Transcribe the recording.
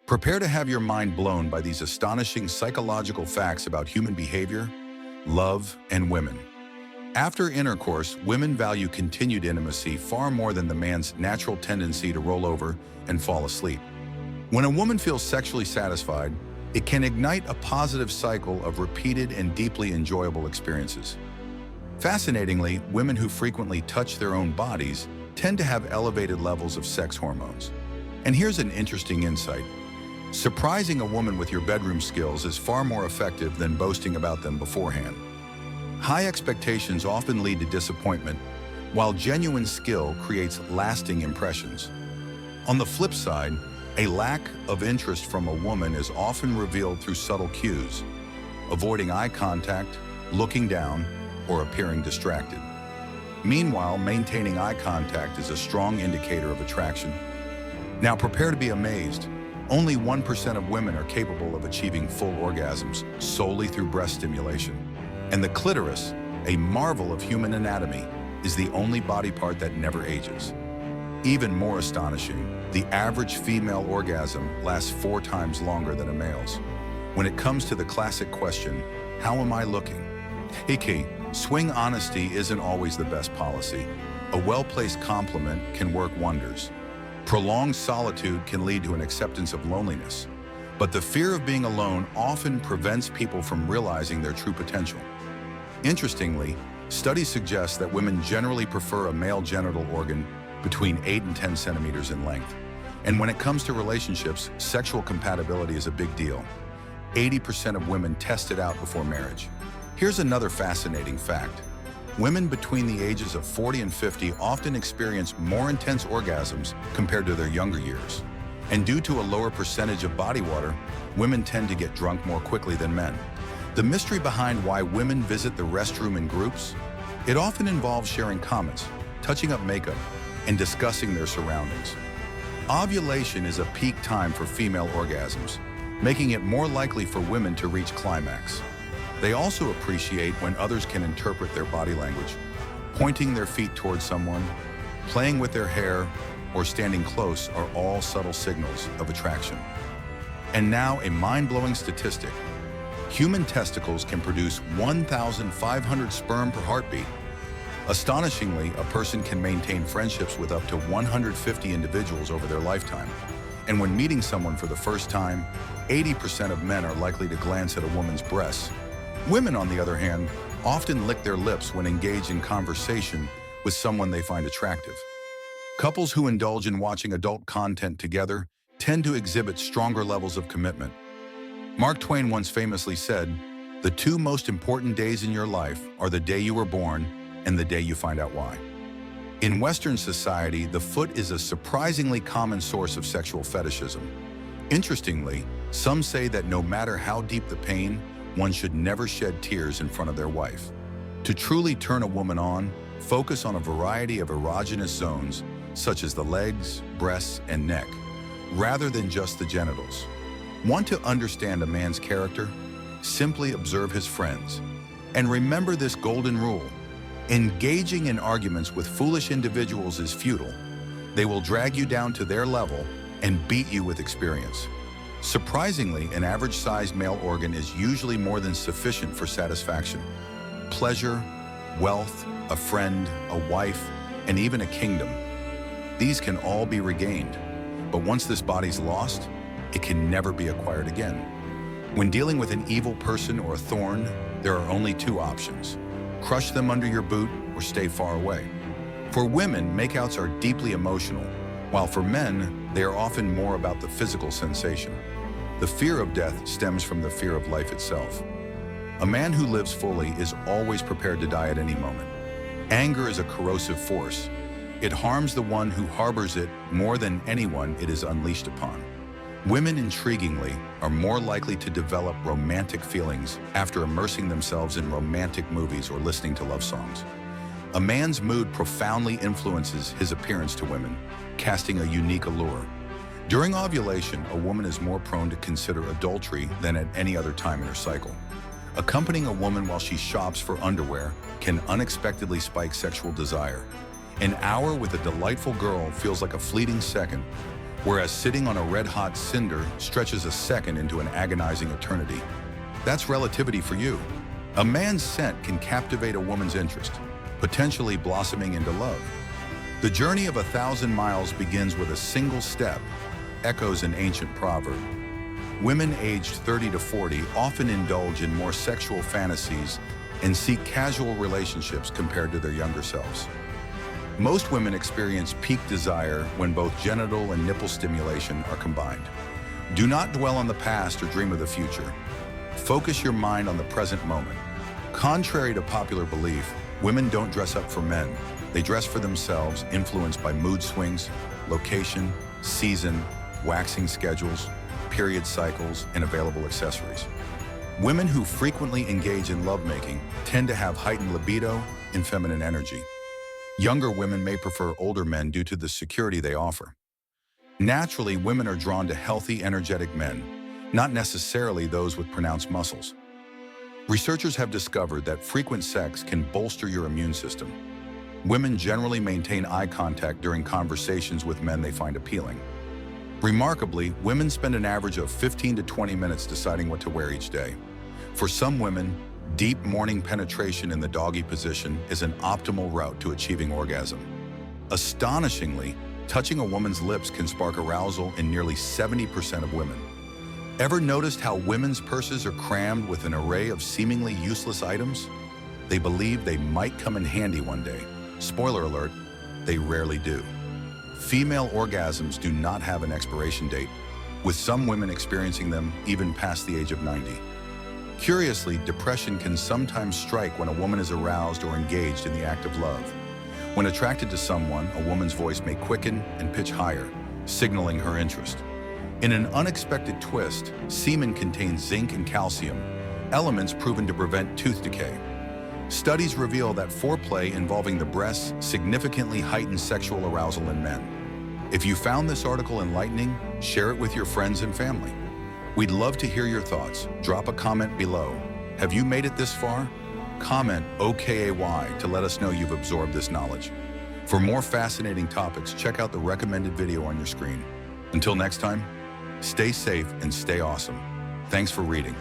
Prepare to have your mind blown by these astonishing psychological facts about human behavior, love, and women. After intercourse, women value continued intimacy far more than the man's natural tendency to roll over and fall asleep. When a woman feels sexually satisfied, it can ignite a positive cycle of repeated and deeply enjoyable experiences. Fascinatingly, women who frequently touch their own bodies tend to have elevated levels of sex hormones. And here's an interesting insight. Surprising a woman with your bedroom skills is far more effective than boasting about them beforehand. High expectations often lead to disappointment, while genuine skill creates lasting impressions. On the flip side, a lack of interest from a woman is often revealed through subtle cues, avoiding eye contact, looking down, or appearing distracted. Meanwhile, maintaining eye contact is a strong indicator of attraction. Now prepare to be amazed. Only 1% of women are capable of achieving full orgasms solely through breast stimulation. And the clitoris, a marvel of human anatomy, is the only body part that never ages. Even more astonishing, the average female orgasm lasts 4 times longer than a male's. When it comes to the classic question, how am I looking? Swing honesty isn't always the best policy. A well-placed compliment can work wonders. Prolonged solitude can lead to an acceptance of loneliness, but the fear of being alone often prevents people from realizing their true potential. Interestingly, studies suggest that women generally prefer a male genital organ between 8 and 10 centimeters in length. And when it comes to relationships, sexual compatibility is a big deal. 80% of women test it out before marriage. Here's another fascinating fact. Women between the ages of 40 and 50 often experience more intense orgasms compared to their younger years. And due to a lower percentage of body water, women tend to get drunk more quickly than men. The mystery behind why women visit the restroom in groups? It often involves sharing comments, touching up makeup, and discussing their surroundings. Ovulation is a peak time for female orgasms, making it more likely for women to reach climax. They also appreciate when others can interpret their body language. Pointing their feet towards someone, playing with their hair, or standing close are all subtle signals of attraction. And now a mind-blowing statistic. Human testicles can produce 1,500 sperm per heartbeat. Astonishingly, a person can maintain friendships with up to 150 individuals over their lifetime. And when meeting someone for the first time, 80% of men are likely to glance at a woman's breasts. Women, on the other hand, often lick their lips when engaged in conversation with someone they find attractive. Couples who indulge in watching adult content together tend to exhibit stronger levels of commitment. Mark Twain once famously said, "The 2 most important days in your life are the day you were born and the day you find out why." In Western society, the foot is a surprisingly common source of sexual fetishism. Interestingly, some say that no matter how deep the pain, one should never shed tears in front of their wife. To truly turn a woman on, focus on a variety of erogenous zones, such as the legs, breasts, and neck, rather than just the genitals. Want to understand a man's character? Simply observe his friends. And remember this golden rule. Engaging in arguments with foolish individuals is futile. They will drag you down to their level and beat you with experience. Surprisingly, an average-sized male organ is usually more than sufficient for satisfaction. Pleasure, wealth, a friend, a wife, and even a kingdom. These can all be regained, but once this body's lost, it can never be acquired again. When dealing with an evil person or a thorn, there are only 2 options. Crush them under your boot or stay far away. For women, makeouts are deeply emotional, while for men, they are often more about the physical sensation. The fear of death stems from the fear of life itself. A man who lives fully is always prepared to die at any moment. Anger is a corrosive force. It harms the one who harbors it more than anyone it is unleashed upon. Women, intriguingly, are more likely to develop romantic feelings after immersing themselves in romantic movies or listening to love songs. A man's mood profoundly influences his appearance to women, casting a unique allure. During ovulation, a woman is more prone to consider adultery than at any other time in her cycle. Accompanying a woman while she shops for underwear can unexpectedly spike sexual desire. An hour with a delightful girl feels like a fleeting second, whereas sitting on a red-hot cinder stretches a second into an agonizing eternity. That's relativity for you. A man's scent can captivate a woman's interest, potentially blossoming into love. The journey of 1,000 miles begins with a single step, echoes an ancient proverb. Women aged 30 to 40 often indulge in more sexual fantasies and seek casual relationships compared to their younger selves. Most women experience peak desire when both genital and nipple stimulation are combined. Do not dwell on the past or dream of the future. Focus your mind on the present moment. Contrary to popular belief, women don't dress up for men. They dress for themselves, influenced by mood swings, location, season, waxing schedules, period cycles, and available accessories. Women who frequently engage in lovemaking tend to have heightened libido and feminine energy. Younger women may prefer older men due to the security they offer. Naturally, women are drawn to healthy, energetic men, not necessarily those with pronounced muscles. Researchers have discovered that frequent sex can bolster your immune system. Women generally maintain eye contact during conversations with men they find appealing. Remarkably, women spend an average of 15 to 20 minutes deciding what to wear each day. For some women, deep morning penetration in the doggy position is an optimal route to achieving orgasm. Astonishingly, touching a woman's lips can spark arousal in nearly 70% of women. Ever noticed how women's purses are crammed with an array of seemingly useless items? They believe they might come in handy one day. Spoiler alert, they rarely do. Female orgasms do not have an expiration date, with some women experiencing them even past the age of 90. Curiously, depression can sometimes strike when a woman is aroused or engaged in the act of love. When attracted to someone, a woman's voice may quicken and pitch higher, signaling her interest. In an unexpected twist, semen contains zinc and calcium, elements proven to prevent tooth decay. Studies reveal that foreplay involving the breasts significantly heightens sexual arousal in men. If you found this article enlightening, share it with your friends and family. We'd love to hear your thoughts. Drop a comment below. Have you made it this far? Comment OKAY to let us know you've absorbed this knowledge. For more fascinating topics, check out the recommended video on your screen. Until next time, stay safe and stay awesome. Thanks for reading.